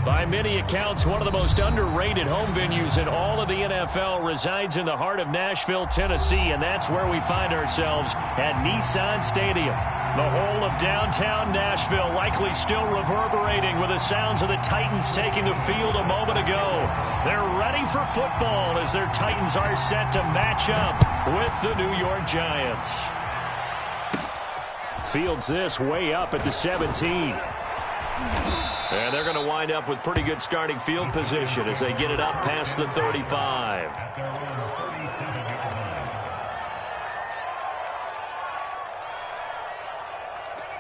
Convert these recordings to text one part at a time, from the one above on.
By many accounts, one of the most underrated home venues in all of the NFL resides in the heart of Nashville, Tennessee, and that's where we find ourselves at Nissan Stadium. The whole of downtown Nashville likely still reverberating with the sounds of the Titans taking the field a moment ago. They're ready for football as their Titans are set to match up with the New York Giants. Fields this way up at the 17. And they're going to wind up with pretty good starting field position as they get it up past the 35.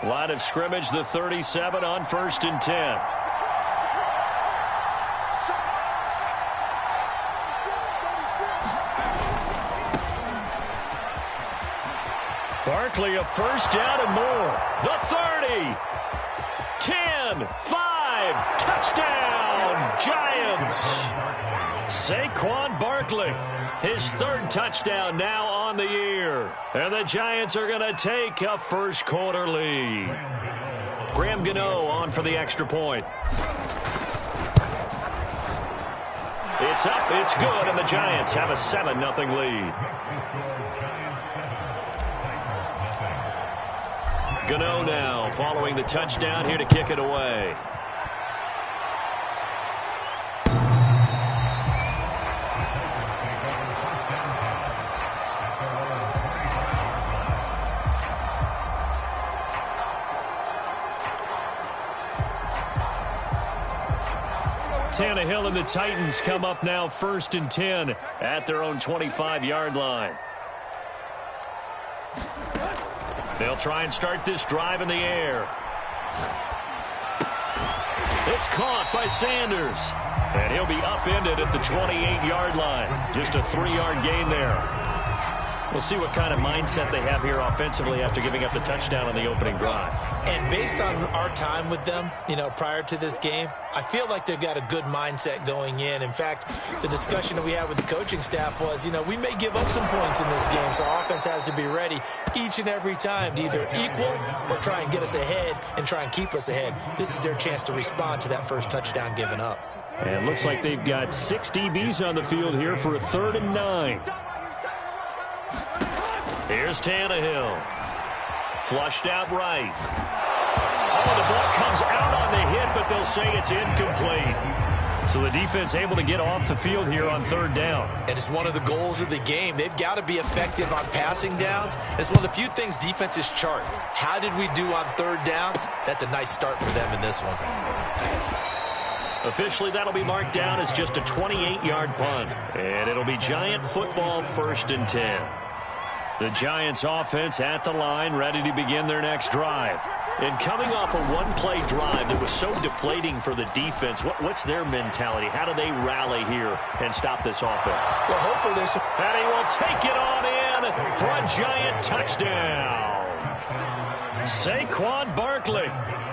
Line of scrimmage, the 37 on 1st and 10. Barkley a first down and more. The 30. 10, 5, touchdown, Giants. Saquon Barkley, his third touchdown now on the year. And the Giants are going to take a first quarter lead. Graham Gano on for the extra point. It's up, it's good, and the Giants have a 7-0 lead. Gano now following the touchdown here to kick it away. Tannehill and the Titans come up now 1st and 10 at their own 25-yard line. They'll try and start this drive in the air. It's caught by Sanders. And he'll be upended at the 28-yard line. Just a 3-yard gain there. We'll see what kind of mindset they have here offensively after giving up the touchdown on the opening drive. And based on our time with them, prior to this game, I feel like they've got a good mindset going in. In fact, the discussion that we had with the coaching staff was, we may give up some points in this game, so our offense has to be ready each and every time to either equal or try and get us ahead and try and keep us ahead. This is their chance to respond to that first touchdown given up. And it looks like they've got 6 DBs on the field here for a 3rd and 9. Here's Tannehill. Flushed out right. Oh, the ball comes out on the hit, but they'll say it's incomplete. So the defense able to get off the field here on 3rd down. And it's one of the goals of the game. They've got to be effective on passing downs. It's one of the few things defenses chart. How did we do on 3rd down? That's a nice start for them in this one. Officially, that'll be marked down as just a 28-yard punt. And it'll be Giant football 1st and 10. The Giants offense at the line, ready to begin their next drive. And coming off a one-play drive that was so deflating for the defense, what's their mentality? How do they rally here and stop this offense? Well, hopefully there's some... And he will take it on in for a Giant touchdown. Saquon Barkley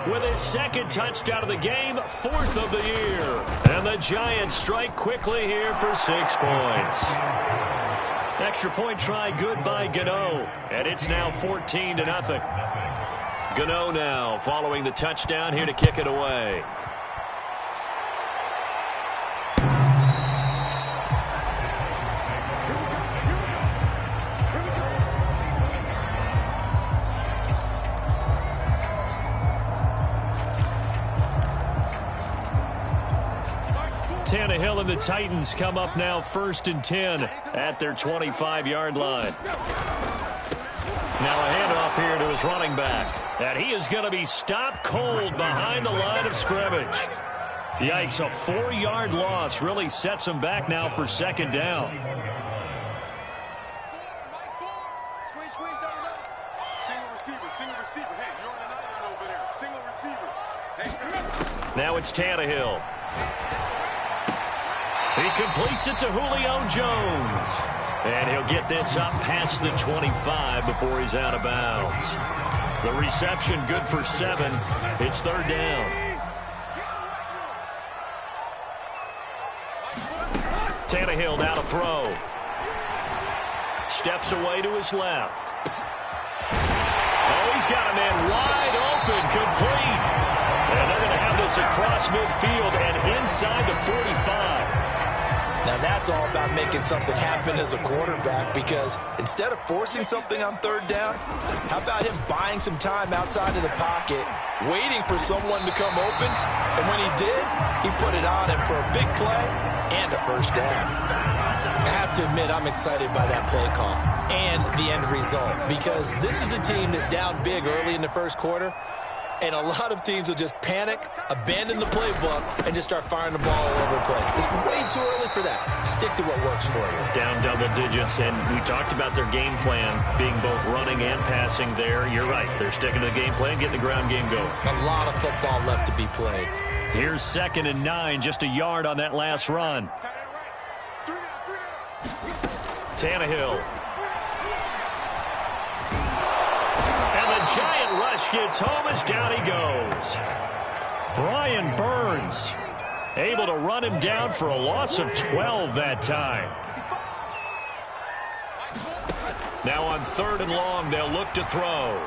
with his 2nd touchdown of the game, 4th of the year. And the Giants strike quickly here for 6 points. Extra point try good by Gano. And it's now 14-0. Gano now following the touchdown here to kick it away. Tannehill and the Titans come up now 1st and 10 at their 25-yard line. Now a handoff here to his running back. And he is going to be stopped cold behind the line of scrimmage. Yikes, a 4-yard loss really sets him back now for 2nd down. Now it's Tannehill. He completes it to Julio Jones. And he'll get this up past the 25 before he's out of bounds. The reception good for 7. It's 3rd down. Tannehill now to throw. Steps away to his left. Oh, he's got a man wide open, complete. And they're going to have this across midfield and inside the 45. Now that's all about making something happen as a quarterback, because instead of forcing something on third down, how about him buying some time outside of the pocket, waiting for someone to come open, and when he did, he put it on him for a big play and a first down. I have to admit, I'm excited by that play call and the end result, because this is a team that's down big early in the first quarter, and a lot of teams will just panic, abandon the playbook, and just start firing the ball all over the place. It's way too early for that. Stick to what works for you. Down double digits, and we talked about their game plan being both running and passing there. You're right. They're sticking to the game plan, get the ground game going. A lot of football left to be played. Here's 2nd and 9, just a yard on that last run. Tannehill. Giant rush gets home as down he goes. Brian Burns able to run him down for a loss of 12 that time. Now on 3rd and long, they'll look to throw.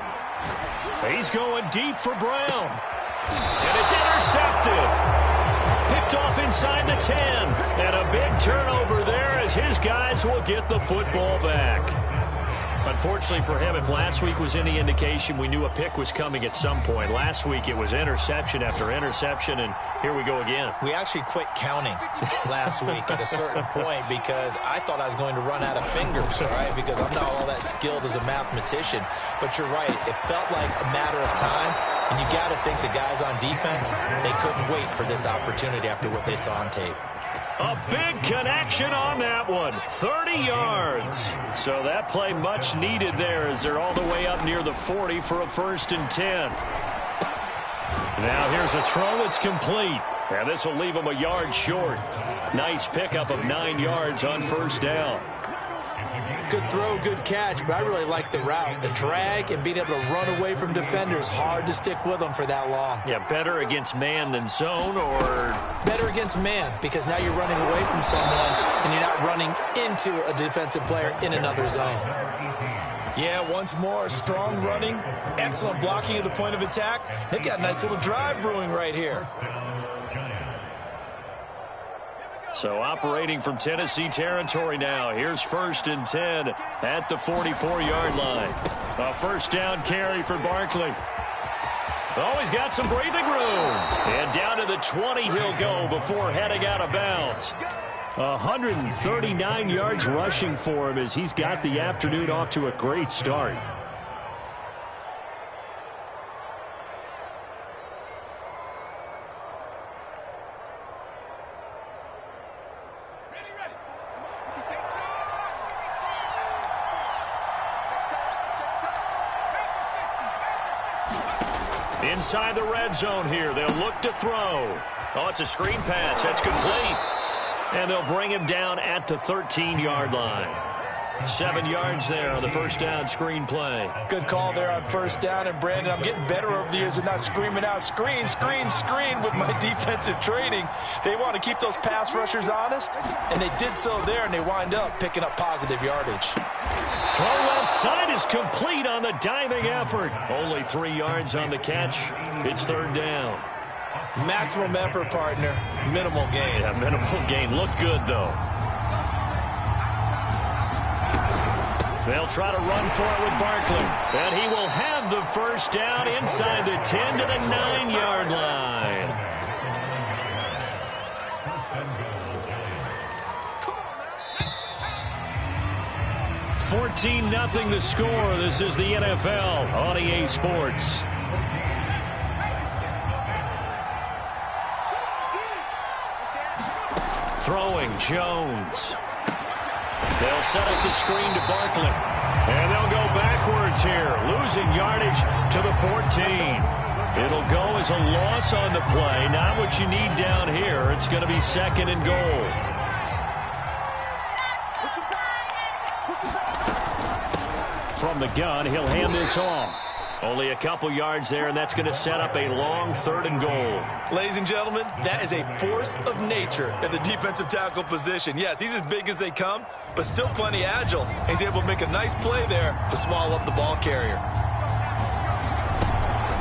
He's going deep for Brown. And it's intercepted. Picked off inside the 10. And a big turnover there as his guys will get the football back. Unfortunately for him, if last week was any indication, we knew a pick was coming at some point. Last week it was interception after interception, and here we go again. We actually quit counting last week at a certain point because I thought I was going to run out of fingers, all right, because I'm not all that skilled as a mathematician. But you're right, it felt like a matter of time, and you got to think the guys on defense, they couldn't wait for this opportunity after what they saw on tape. A big connection on that one. 30 yards. So that play much needed there as they're all the way up near the 40 for a 1st and 10. Now here's a throw that's complete. And this will leave them a yard short. Nice pickup of 9 yards on 1st down. Good throw, good catch, but I really like the route. The drag and being able to run away from defenders, hard to stick with them for that long. Yeah, better against man than zone, or? Better against man, because now you're running away from someone and you're not running into a defensive player in another zone. Yeah, once more, strong running, excellent blocking at the point of attack. They've got a nice little drive brewing right here. So operating from Tennessee territory now. Here's 1st and 10 at the 44-yard line. A 1st down carry for Barkley. Oh, he's got some breathing room. And down to the 20 he'll go before heading out of bounds. 139 yards rushing for him as he's got the afternoon off to a great start. Inside the red zone here. They'll look to throw. Oh, it's a screen pass. That's complete. And they'll bring him down at the 13-yard line. 7 yards there on the 1st down screen play. Good call there on 1st down. And, Brandon, I'm getting better over the years and not screaming out, screen, screen, screen with my defensive training. They want to keep those pass rushers honest, and they did so there, and they wind up picking up positive yardage. Throw left side is complete on the diving effort. Only 3 yards on the catch. It's 3rd down. Maximum effort, partner. Minimal gain. Yeah, minimal gain. Look good, though. They'll try to run for it with Barkley. And he will have the 1st down inside the 10 to the 9-yard line. $14-0 the score. This is the NFL on EA Sports. Throwing Jones. They'll set up the screen to Barkley. And they'll go backwards here, losing yardage to the 14. It'll go as a loss on the play. Not what you need down here. It's going to be 2nd and goal. From the gun, he'll hand this off. Only a couple yards there, and that's going to set up a long 3rd and goal. Ladies and gentlemen, that is a force of nature at the defensive tackle position. Yes, he's as big as they come, but still plenty agile. He's able to make a nice play there to swallow up the ball carrier.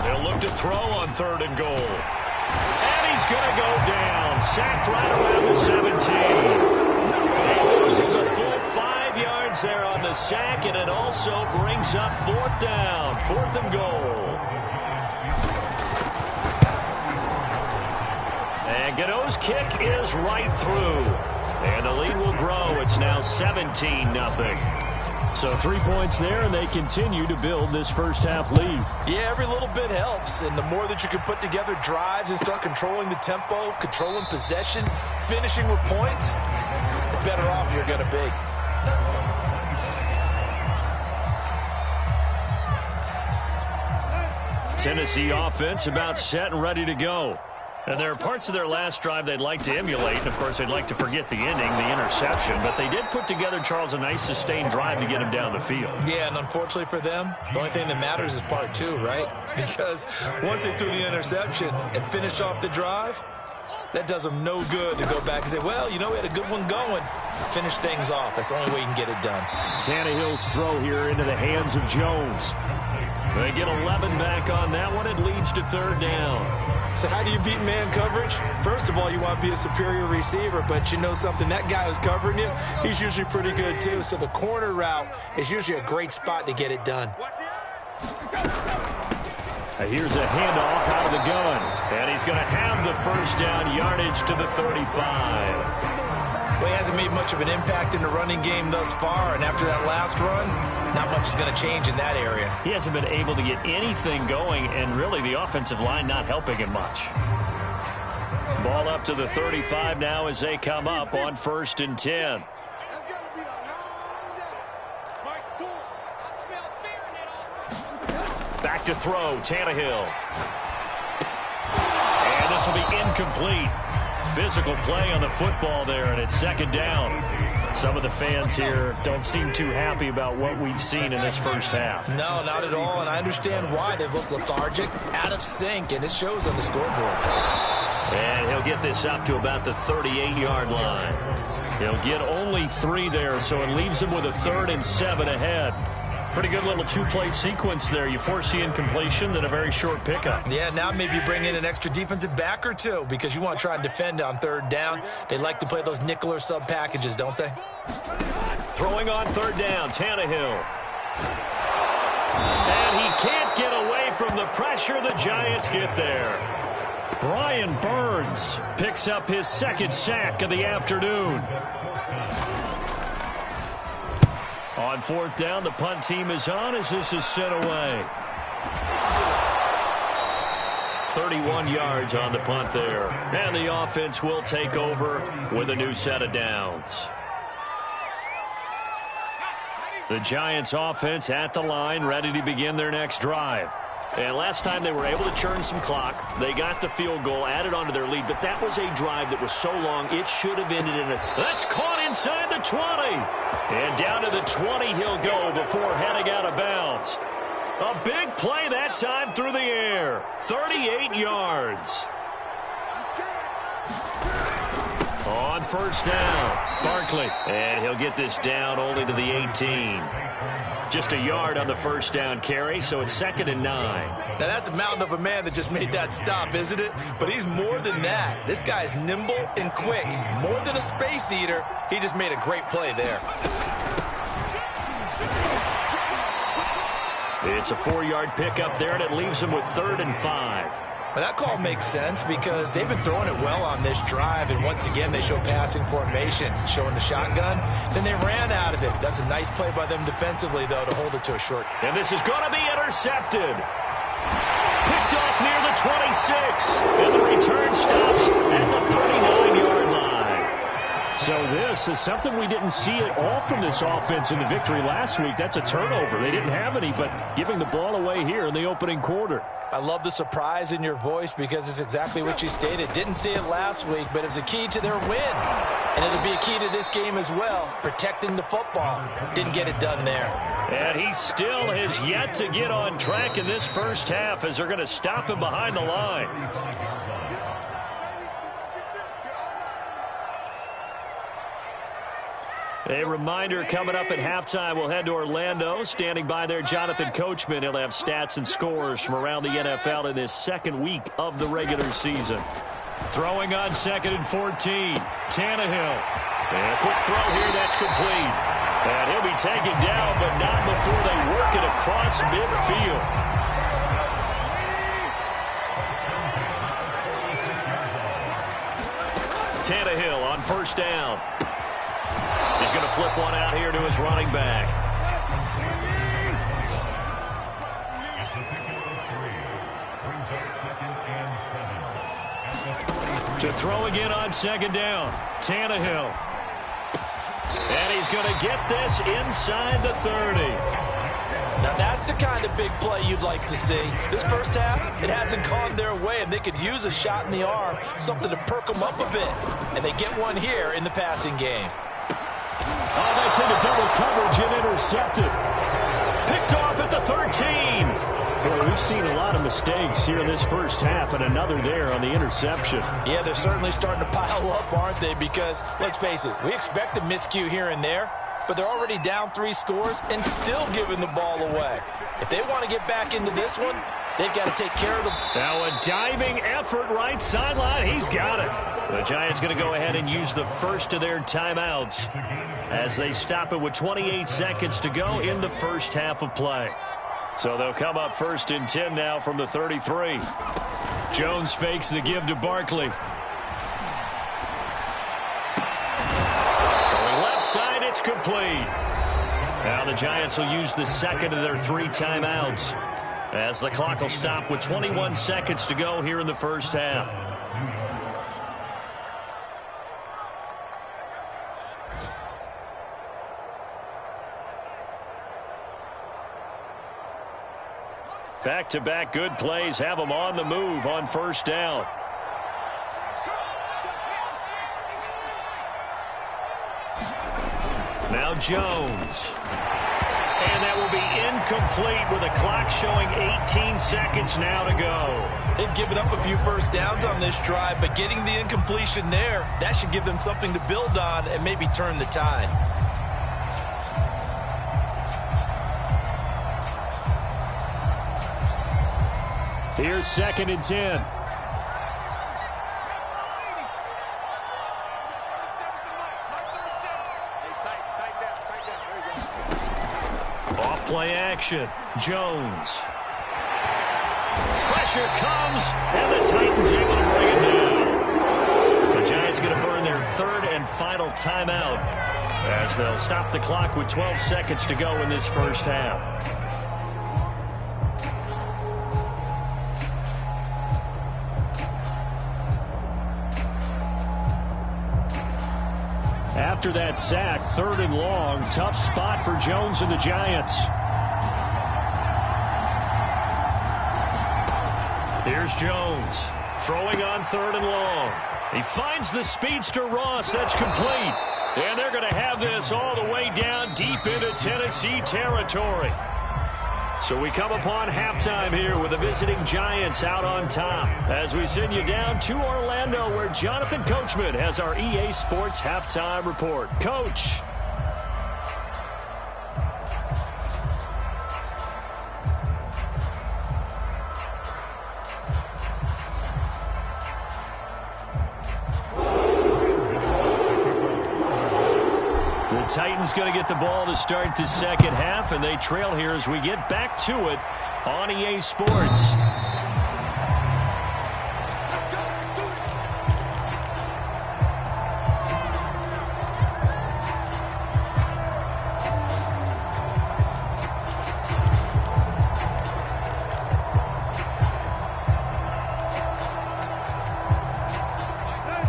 They'll look to throw on 3rd and goal. going to go down. Sacked right around the 17. He loses a full 5 yards there on the sack, and it also brings up 4th down. 4th and goal. And Gano's kick is right through. And the lead will grow. It's now 17-0. So 3 points there, and they continue to build this first half lead. Yeah, every little bit helps. And the more that you can put together drives and start controlling the tempo, controlling possession, finishing with points, the better off you're going to be. Tennessee offense about set and ready to go. And there are parts of their last drive they'd like to emulate. And, of course, they'd like to forget the inning, the interception. But they did put together, Charles, a nice sustained drive to get him down the field. Yeah, and unfortunately for them, the only thing that matters is part 2, right? Because once they threw the interception and finished off the drive, that does them no good to go back and say, well, you know, we had a good one going. Finish things off. That's the only way you can get it done. Tannehill's throw here into the hands of Jones. They get 11 back on that one. It leads to 3rd down. So how do you beat man coverage? First of all, you want to be a superior receiver, but you know something, that guy who's covering you, he's usually pretty good too. So the corner route is usually a great spot to get it done. Here's a handoff out of the gun, and he's going to have the 1st down, yardage to the 35. Well, he hasn't made much of an impact in the running game thus far, and after that last run, not much is going to change in that area. He hasn't been able to get anything going, and really the offensive line not helping him much. Ball up to the 35 now as they come up on 1st and 10. Back to throw, Tannehill. And this will be incomplete. Physical play on the football there, and it's 2nd down. Some of the fans here don't seem too happy about what we've seen in this first half. No, not at all, and I understand why. They've looked lethargic, out of sync, and it shows on the scoreboard. And he'll get this up to about the 38-yard line. He'll get only 3 there, so it leaves him with a 3rd and 7 ahead. Pretty good little 2-play sequence there. You force the incompletion, then a very short pickup. Yeah, now maybe you bring in an extra defensive back or 2 because you want to try and defend on 3rd down. They like to play those nickel or sub packages, don't they? Throwing on 3rd down, Tannehill. And he can't get away from the pressure. The Giants get there. Brian Burns picks up his 2nd sack of the afternoon. On 4th down, the punt team is on as this is sent away. 31 yards on the punt there. And the offense will take over with a new set of downs. The Giants offense at the line, ready to begin their next drive. And last time they were able to churn some clock. They got the field goal, added onto their lead, but that was a drive that was so long it should have ended in a... That's caught inside the 20. And down to the 20 he'll go before heading out of bounds. A big play that time through the air. 38 yards. On 1st down, Barkley. And he'll get this down only to the 18. Just a yard on the 1st down carry, so it's 2nd and 9. Now, that's a mountain of a man that just made that stop, isn't it? But he's more than that. This guy's nimble and quick. More than a space eater, he just made a great play there. It's a 4-yard pickup there, and it leaves him with 3rd and 5. Well, that call makes sense because they've been throwing it well on this drive, and once again they show passing formation, showing the shotgun. Then they ran out of it. That's a nice play by them defensively, though, to hold it to a short. And this is going to be intercepted. Picked off near the 26, and the return stops at the 39-yard line. So this is something we didn't see at all from this offense in the victory last week. That's a turnover. They didn't have any, but giving the ball away here in the opening quarter. I love the surprise in your voice because it's exactly what you stated. Didn't see it last week, but it's a key to their win. And it'll be a key to this game as well, protecting the football. Didn't get it done there. And he still has yet to get on track in this first half as they're going to stop him behind the line. A reminder coming up at halftime, we'll head to Orlando. Standing by there, Jonathan Coachman. He'll have stats and scores from around the NFL in this 2nd week of the regular season. Throwing on 2nd and 14. Tannehill. And a quick throw here that's complete. And he'll be taken down, but not before they work it across midfield. Tannehill on 1st down. He's going to flip one out here to his running back. To throw again on 2nd down. Tannehill. And he's going to get this inside the 30. Now that's the kind of big play you'd like to see. This first half, it hasn't gone their way, and they could use a shot in the arm, something to perk them up a bit. And they get one here in the passing game. Oh, that's into double coverage and intercepted. Picked off at the 13. Well, we've seen a lot of mistakes here in this first half, and another there on the interception. Yeah, they're certainly starting to pile up, aren't they? Because, let's face it, we expect a miscue here and there, but they're already down 3 scores and still giving the ball away. If they want to get back into this one, they've got to take care of them. Now a diving effort right sideline. He's got it. The Giants going to go ahead and use the first of their timeouts as they stop it with 28 seconds to go in the first half of play. So they'll come up 1st and 10 now from the 33. Jones fakes the give to Barkley. Throwing left side, it's complete. Now the Giants will use the second of their 3 timeouts as the clock will stop with 21 seconds to go here in the first half. Back-to-back good plays have them on the move on 1st down. Now Jones. And that will be incomplete with a clock showing 18 seconds now to go. They've given up a few first downs on this drive, but getting the incompletion there, that should give them something to build on and maybe turn the tide. Here's 2nd and 10. Off play action. Jones. Pressure comes, and the Titans able to bring it down. The Giants going to burn their 3rd and final timeout as they'll stop the clock with 12 seconds to go in this first half. After that sack, 3rd and long, tough spot for Jones and the Giants. Here's Jones, throwing on 3rd and long. He finds the speedster Ross, that's complete. And they're going to have this all the way down deep into Tennessee territory. So we come upon halftime here with the visiting Giants out on top as we send you down to Orlando where Jonathan Coachman has our EA Sports halftime report. Coach. The Titans going to get the ball to start the second half, and they trail here as we get back to it on EA Sports.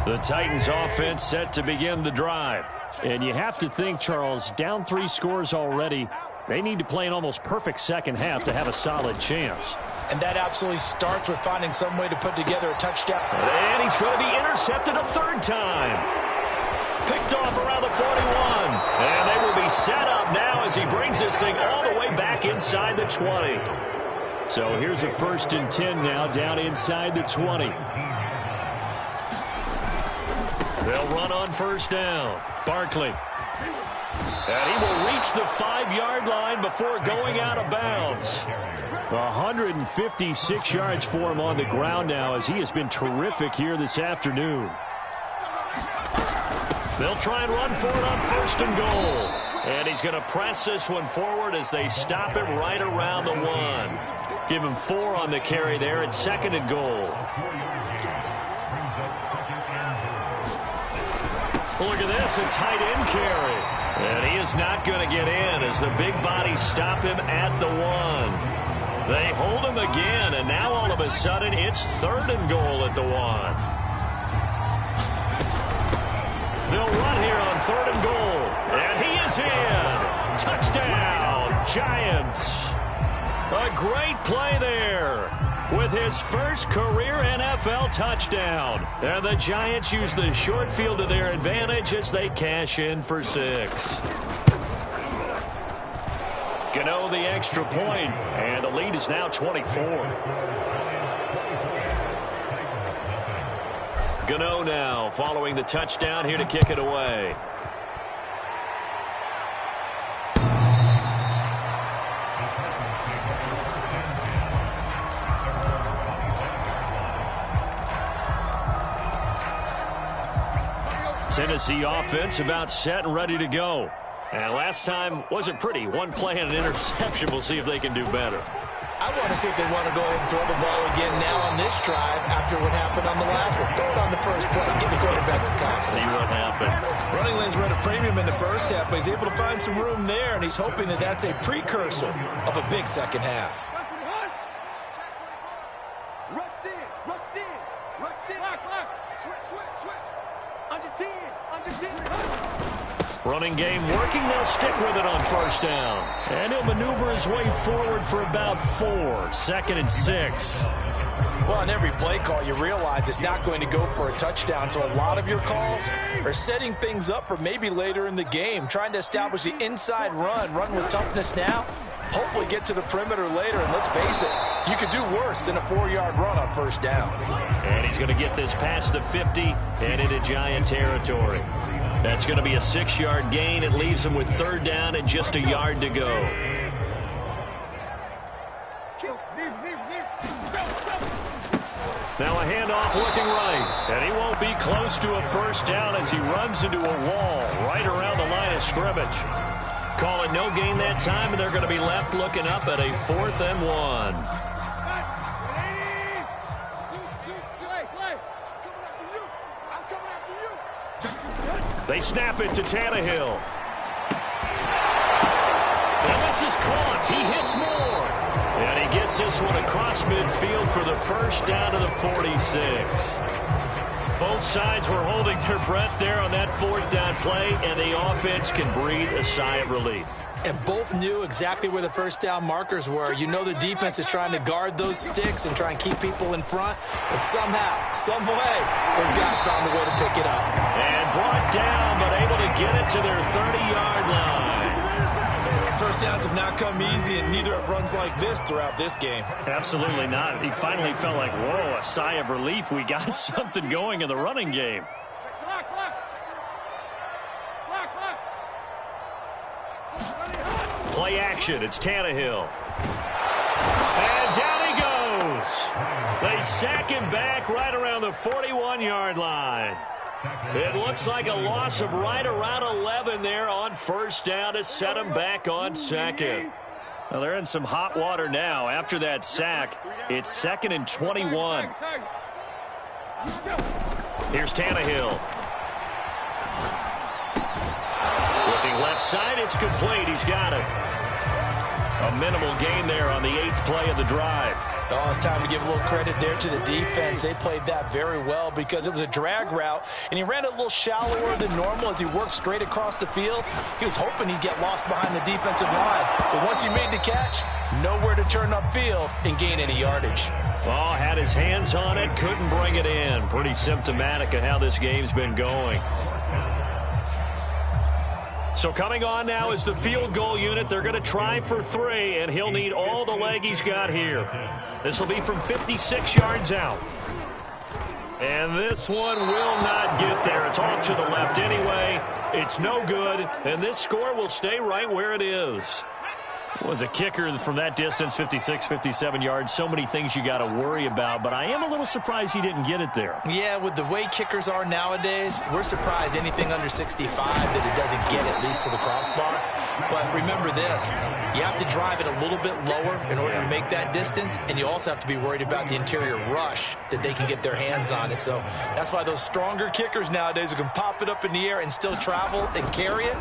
The Titans offense set to begin the drive. And you have to think, Charles, down 3 scores already. They need to play an almost perfect second half to have a solid chance. And that absolutely starts with finding some way to put together a touchdown. And he's going to be intercepted a 3rd time. Picked off around the 41. And they will be set up now as he brings this thing all the way back inside the 20. So here's a 1st and 10 now down inside the 20. They'll run on 1st down. Barkley. And he will reach the 5-yard line before going out of bounds. 156 yards for him on the ground now, as he has been terrific here this afternoon. They'll try and run for it on 1st and goal. And he's going to press this one forward as they stop him right around the 1. Give him 4 on the carry there at 2nd and goal. Look at this, a tight end carry. And he is not going to get in as the big bodies stop him at the 1. They hold him again, and now all of a sudden it's 3rd and goal at the 1. They'll run here on 3rd and goal. And he is in. Touchdown, Giants. A great play there with his first career NFL touchdown. And the Giants use the short field to their advantage as they cash in for 6. Gano the extra point, and the lead is now 24. Gano now following the touchdown here to kick it away. Tennessee offense about set and ready to go. And last time wasn't pretty. One play and an interception. We'll see if they can do better. I want to see if they want to go ahead and throw the ball again now on this drive after what happened on the last one. Throw it on the first play. Give the quarterback some confidence. See what happens. Running lanes were at a premium in the first half, but he's able to find some room there, and he's hoping that that's a precursor of a big second half. Rush in. Lock. Switch. Under 10. Running game working. They'll stick with it on 1st down. And he'll maneuver his way forward for about 4. 2nd and 6. Well, on every play call, you realize it's not going to go for a touchdown. So a lot of your calls are setting things up for maybe later in the game, trying to establish the inside run with toughness now, hopefully get to the perimeter later. And let's face it, you could do worse than a 4-yard run on 1st down. And he's going to get this past the 50 and into Giant territory. That's going to be a 6-yard gain. It leaves him with 3rd down and just a yard to go. Now a handoff looking right. And he won't be close to a 1st down as he runs into a wall right around the line of scrimmage. Call it no gain that time, and they're going to be left looking up at a 4th and 1. They snap it to Tannehill. And this is caught. He hits more. And he gets this one across midfield for the 1st down to the 46. Both sides were holding their breath there on that 4th down play, and the offense can breathe a sigh of relief. And both knew exactly where the 1st down markers were. You know the defense is trying to guard those sticks and try and keep people in front. But somehow, some way, those guys found a way to pick it up. And brought down, but able to get it to their 30-yard line. 1st downs have not come easy, and neither have runs like this throughout this game. Absolutely not. He finally felt like, whoa, a sigh of relief. We got something going in the running game. Play action. It's Tannehill. And down he goes. They sack him back right around the 41-yard line. It looks like a loss of right around 11 there on 1st down to set him back on 2nd. Well, they're in some hot water now. After that sack, it's 2nd and 21. Here's Tannehill. Looking left side, it's complete. He's got it. A minimal gain there on the 8th play of the drive. Oh, it's time to give a little credit there to the defense. They played that very well because it was a drag route, and he ran a little shallower than normal as he worked straight across the field. He was hoping he'd get lost behind the defensive line. But once he made the catch, nowhere to turn upfield and gain any yardage. Oh, had his hands on it, couldn't bring it in. Pretty symptomatic of how this game's been going. So coming on now is the field goal unit. They're going to try for 3, and he'll need all the leg he's got here. This will be from 56 yards out. And this one will not get there. It's off to the left anyway. It's no good, and this score will stay right where it is. Was a kicker from that distance, 56, 57 yards. So many things you got to worry about, but I am a little surprised he didn't get it there. Yeah, with the way kickers are nowadays, we're surprised anything under 65 that it doesn't get at least to the crossbar. But remember this, you have to drive it a little bit lower in order to make that distance, and you also have to be worried about the interior rush that they can get their hands on it. So that's why those stronger kickers nowadays who can pop it up in the air and still travel and carry it,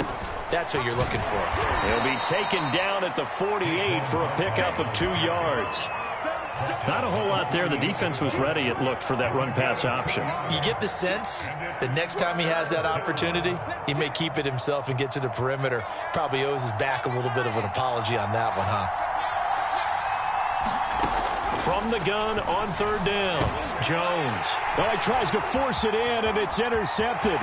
that's what you're looking for. He'll be taken down at the 48 for a pickup of 2 yards. Not a whole lot there. The defense was ready, it looked, for that run-pass option. You get the sense that next time he has that opportunity, he may keep it himself and get to the perimeter. Probably owes his back a little bit of an apology on that one, huh? From the gun on third down, Jones. Oh, he tries to force it in, and it's intercepted.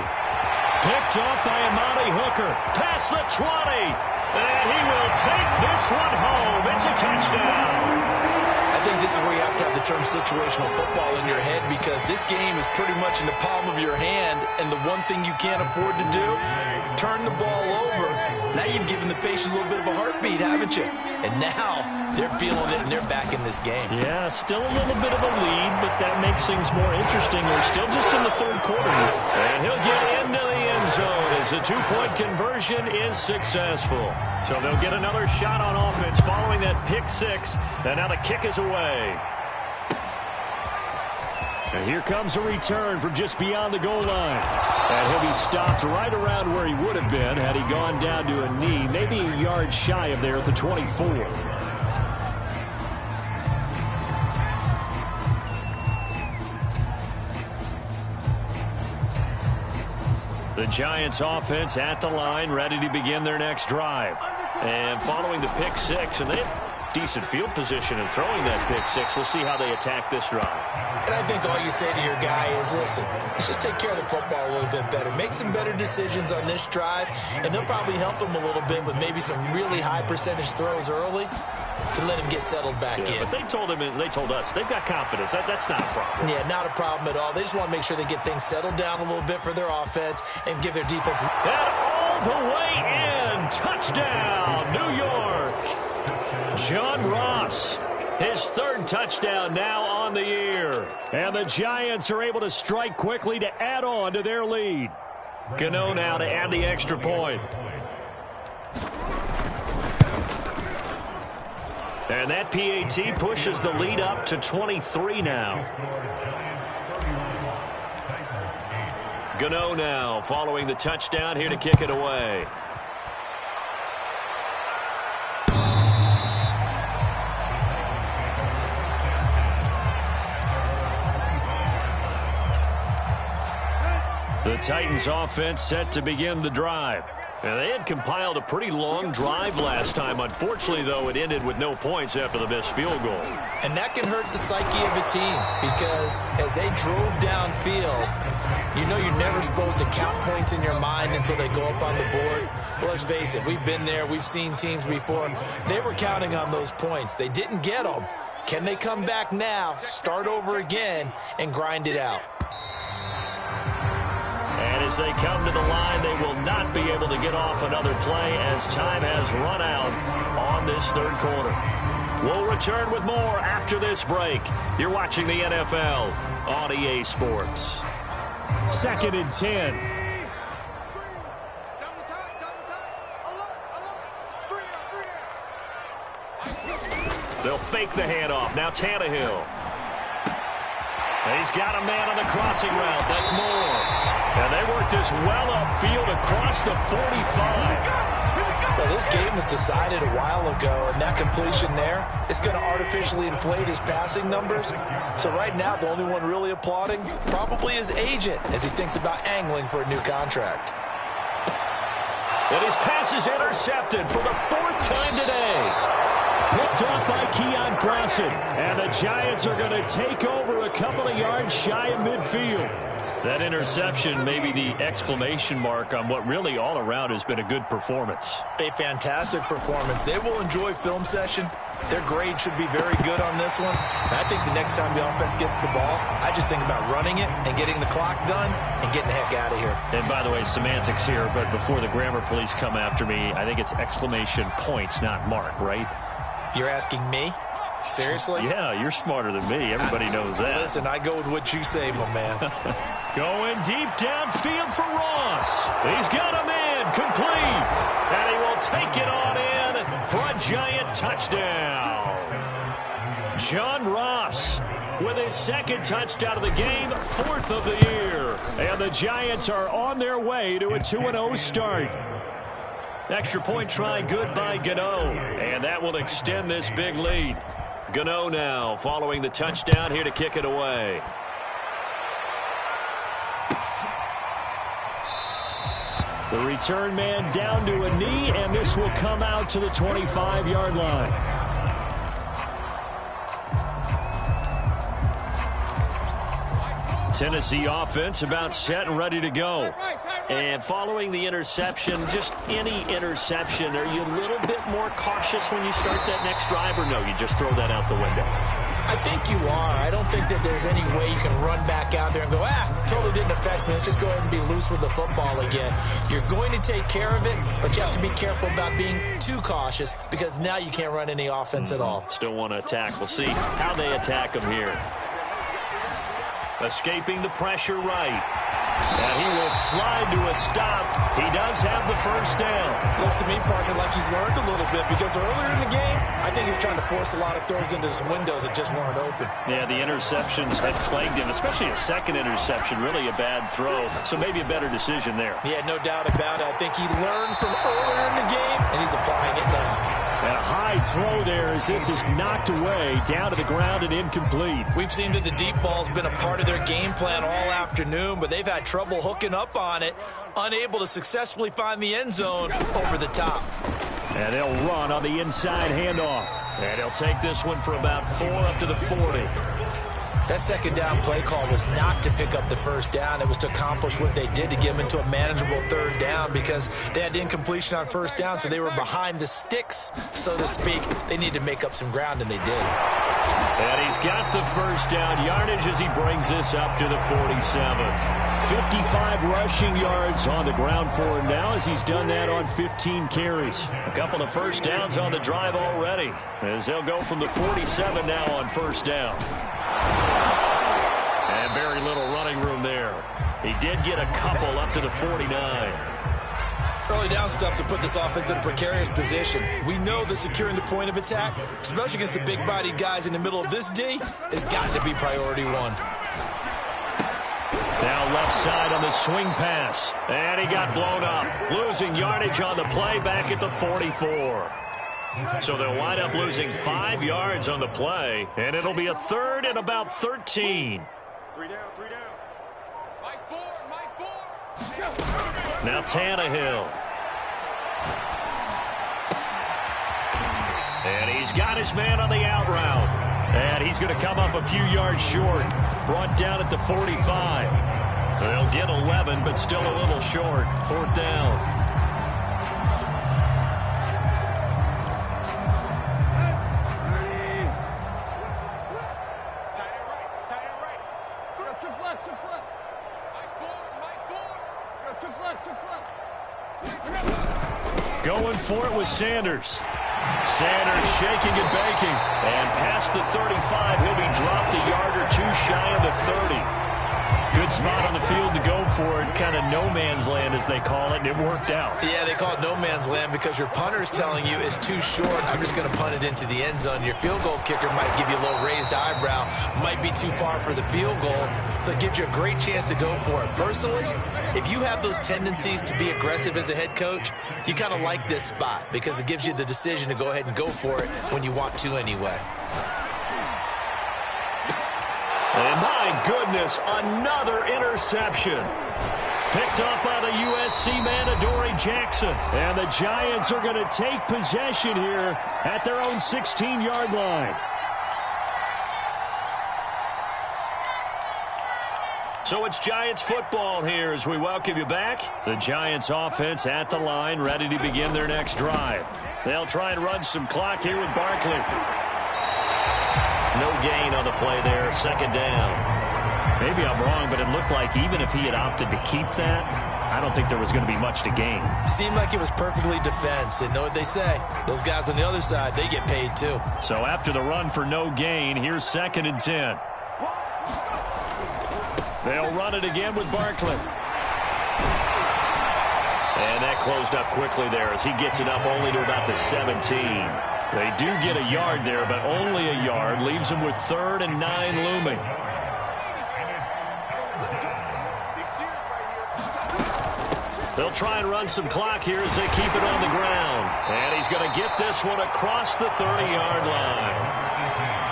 Picked up by Amani Hooker. Past the 20. And he will take this one home. It's a touchdown. I think this is where you have to have the term situational football in your head, because this game is pretty much in the palm of your hand, and the one thing you can't afford to do, turn the ball over. Now you've given the patient a little bit of a heartbeat, haven't you? And now they're feeling it, and they're back in this game. Yeah, still a little bit of a lead, but that makes things more interesting. We're still just in the third quarter. And he'll get into the end zone as the two-point conversion is successful. So they'll get another shot on offense following that pick six. And now the kick is away. And here comes a return from just beyond the goal line. And he'll be stopped right around where he would have been had he gone down to a knee, maybe a yard shy of there at the 24. The Giants offense at the line, ready to begin their next drive. And following the pick six, and they have decent field position in throwing that pick six. We'll see how they attack this drive. And I think all you say to your guy is, listen, let's just take care of the football a little bit better. Make some better decisions on this drive, and they'll probably help him a little bit with maybe some really high percentage throws early to let him get settled back in. But they told him, and they told us, they've got confidence. That's not a problem. Yeah, not a problem at all. They just want to make sure they get things settled down a little bit for their offense and give their defense. And all the way in, touchdown, New York. John Ross, his third touchdown now on the year. And the Giants are able to strike quickly to add on to their lead. Gano now to add the extra point. And that PAT pushes the lead up to 23 now. Gano now following the touchdown here to kick it away. The Titans offense set to begin the drive. And they had compiled a pretty long drive last time. Unfortunately, though, it ended with no points after the missed field goal. And that can hurt the psyche of a team, because as they drove downfield, you know you're never supposed to count points in your mind until they go up on the board. But let's face it, we've been there. We've seen teams before. They were counting on those points. They didn't get them. Can they come back now, start over again, and grind it out? And as they come to the line, they will not be able to get off another play as time has run out on this third quarter. We'll return with more after this break. You're watching the NFL on EA Sports. 2nd and 10. They'll fake the handoff. Now Tannehill. He's got a man on the crossing route. That's Moore. And they work this well upfield across the 45. Well, this game was decided a while ago, and that completion there is going to artificially inflate his passing numbers. So right now, the only one really applauding probably his agent as he thinks about angling for a new contract. And his pass is intercepted for the 4th time today. Picked off by Keon Crossen. And the Giants are going to take over a couple of yards shy of midfield. That interception may be the exclamation mark on what really all around has been a good performance. A fantastic performance. They will enjoy film session. Their grade should be very good on this one. And I think the next time the offense gets the ball, I just think about running it and getting the clock done and getting the heck out of here. And by the way, semantics here, but before the grammar police come after me, I think it's exclamation points, not mark, right? You're asking me? Seriously? Yeah, you're smarter than me. Everybody knows that. Listen, I go with what you say, my man. Going deep downfield for Ross. He's got him in, complete. And he will take it on in for a giant touchdown. John Ross with his second touchdown of the game, 4th of the year. And the Giants are on their way to a 2-0 start. Extra point try good by Gano. And that will extend this big lead. Gano now following the touchdown here to kick it away. The return man down to a knee, and this will come out to the 25-yard line. Tennessee offense about set and ready to go. And following the interception, just any interception, are you a little bit more cautious when you start that next drive, or no, you just throw that out the window? I think you are. I don't think that there's any way you can run back out there and go, totally didn't affect me. Let's just go ahead and be loose with the football again. You're going to take care of it, but you have to be careful about being too cautious because now you can't run any offense at all. Still want to attack. We'll see how they attack him here. Escaping the pressure right. And he will slide to a stop. He does have the first down. Looks to me, partner, like he's learned a little bit because earlier in the game, I think he was trying to force a lot of throws into some windows that just weren't open. Yeah, the interceptions had plagued him, especially a second interception, really a bad throw. So maybe a better decision there. Yeah, no doubt about it. I think he learned from earlier in the game, and he's applying it now. And a high throw there as this is knocked away, down to the ground and incomplete. We've seen that the deep ball's been a part of their game plan all afternoon, but they've had trouble hooking up on it, unable to successfully find the end zone over the top. And they'll run on the inside handoff. And he'll take this one for about 4 up to the 40. That second down play call was not to pick up the first down. It was to accomplish what they did to get them into a manageable third down because they had incompletion on first down, so they were behind the sticks, so to speak. They needed to make up some ground, and they did. And he's got the first down yardage as he brings this up to the 47. 55 rushing yards on the ground for him now as he's done that on 15 carries. A couple of first downs on the drive already as they'll go from the 47 now on first down. And very little running room there. He did get a couple up to the 49. Early down stuff to put this offense in a precarious position. We know that securing the point of attack, especially against the big-bodied guys in the middle of this D, has got to be priority one. Now left side on the swing pass. And he got blown up. Losing yardage on the play back at the 44. So they'll wind up losing 5 yards on the play. And it'll be a third and about 13. 3 down, 3 down. Mike 4, Mike 4. Now Tannehill. And he's got his man on the out route. And he's going to come up a few yards short. Brought down at the 45. They'll get 11, but still a little short. 4th down. Going for it was Sanders. Sanders shaking and baking. And past the 35, he'll be dropped a yard or two shy of the 30. Good spot on the field to go for it. Kind of no man's land, as they call it, and it worked out. Yeah, they call it no man's land because your punter is telling you it's too short. I'm just going to punt it into the end zone. Your field goal kicker might give you a little raised eyebrow. Might be too far for the field goal, so it gives you a great chance to go for it. Personally, if you have those tendencies to be aggressive as a head coach, you kind of like this spot because it gives you the decision to go ahead and go for it when you want to anyway. And my goodness, another interception. Picked up by the USC man, Adoree Jackson. And the Giants are going to take possession here at their own 16-yard line. So it's Giants football here as we welcome you back. The Giants offense at the line, ready to begin their next drive. They'll try and run some clock here with Barkley. No gain on the play there, second down. Maybe I'm wrong, but it looked like even if he had opted to keep that, I don't think there was going to be much to gain. Seemed like it was perfectly defense. And know what they say? Those guys on the other side, they get paid too. So after the run for no gain, here's 2nd and 10. They'll run it again with Barkley. And that closed up quickly there as he gets it up only to about the 17. They do get a yard there, but only a yard. Leaves them with 3rd and 9 looming. They'll try and run some clock here as they keep it on the ground. And he's going to get this one across the 30-yard line.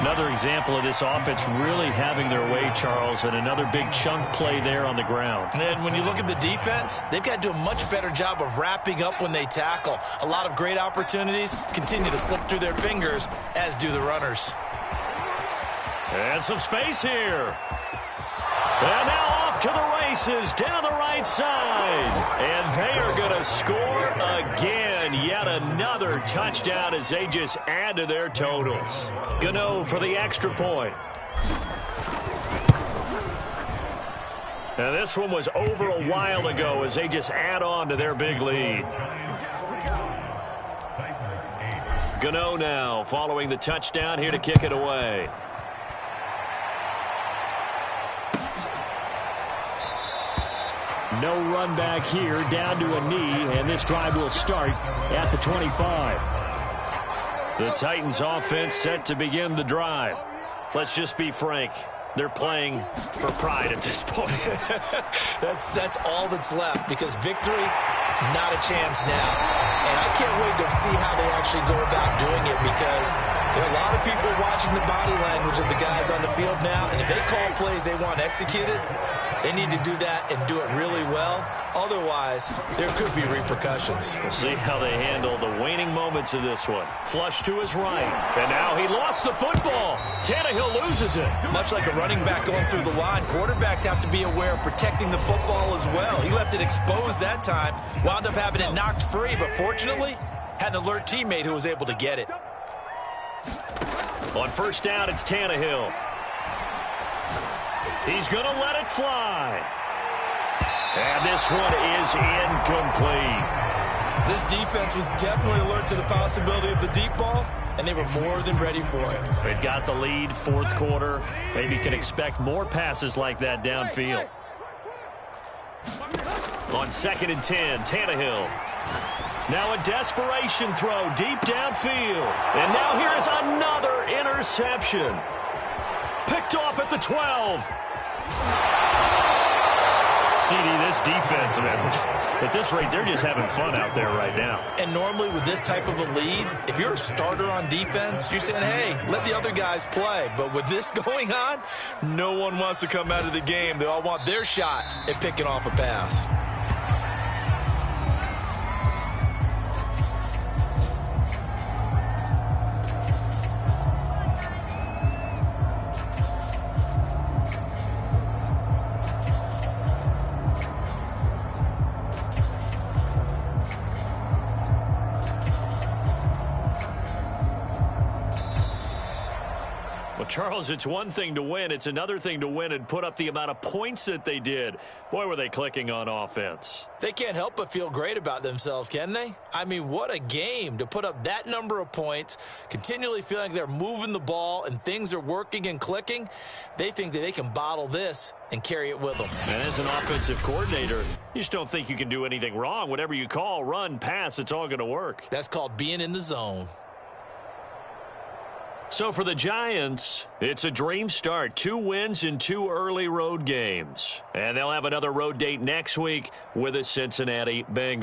Another example of this offense really having their way, Charles, and another big chunk play there on the ground. And then when you look at the defense, they've got to do a much better job of wrapping up when they tackle. A lot of great opportunities continue to slip through their fingers, as do the runners. And some space here. And now off to the races down the right side. And they are going to score again. Yet another touchdown as they just add to their totals. Gano for the extra point. Now this one was over a while ago as they just add on to their big lead. Gano now following the touchdown here to kick it away. No run back here, down to a knee, and this drive will start at the 25. The Titans offense set to begin the drive. Let's just be frank. They're playing for pride at this point. That's all that's left, because victory, not a chance now. And I can't wait to see how they actually go about doing it, because there are a lot of people watching the body language of the guys on the field now, and if they call plays they want executed, they need to do that and do it really well. Otherwise, there could be repercussions. We'll see how they handle the waning moments of this one. Flush to his right. And now he lost the football. Tannehill loses it. Much like a running back going through the line, quarterbacks have to be aware of protecting the football as well. He left it exposed that time. Wound up having it knocked free, but fortunately, had an alert teammate who was able to get it. On first down, it's Tannehill. He's going to let it fly. And this one is incomplete. This defense was definitely alert to the possibility of the deep ball, and they were more than ready for it. They've got the lead, 4th quarter. Maybe can expect more passes like that downfield. On 2nd and 10, Tannehill. Now a desperation throw deep downfield. And now here is another interception. Picked off at the 12. CD, this defense, man, at this rate, they're just having fun out there right now. And normally with this type of a lead, if you're a starter on defense, you're saying, hey, let the other guys play. But with this going on, no one wants to come out of the game. They all want their shot at picking off a pass. Charles, it's one thing to win. It's another thing to win and put up the amount of points that they did. Boy, were they clicking on offense. They can't help but feel great about themselves, can they? I mean, what a game to put up that number of points, continually feeling like they're moving the ball and things are working and clicking. They think that they can bottle this and carry it with them. And as an offensive coordinator, you just don't think you can do anything wrong. Whatever you call, run, pass, it's all going to work. That's called being in the zone. So for the Giants, it's a dream start. 2 wins in 2 early road games. And they'll have another road date next week with the Cincinnati Bengals.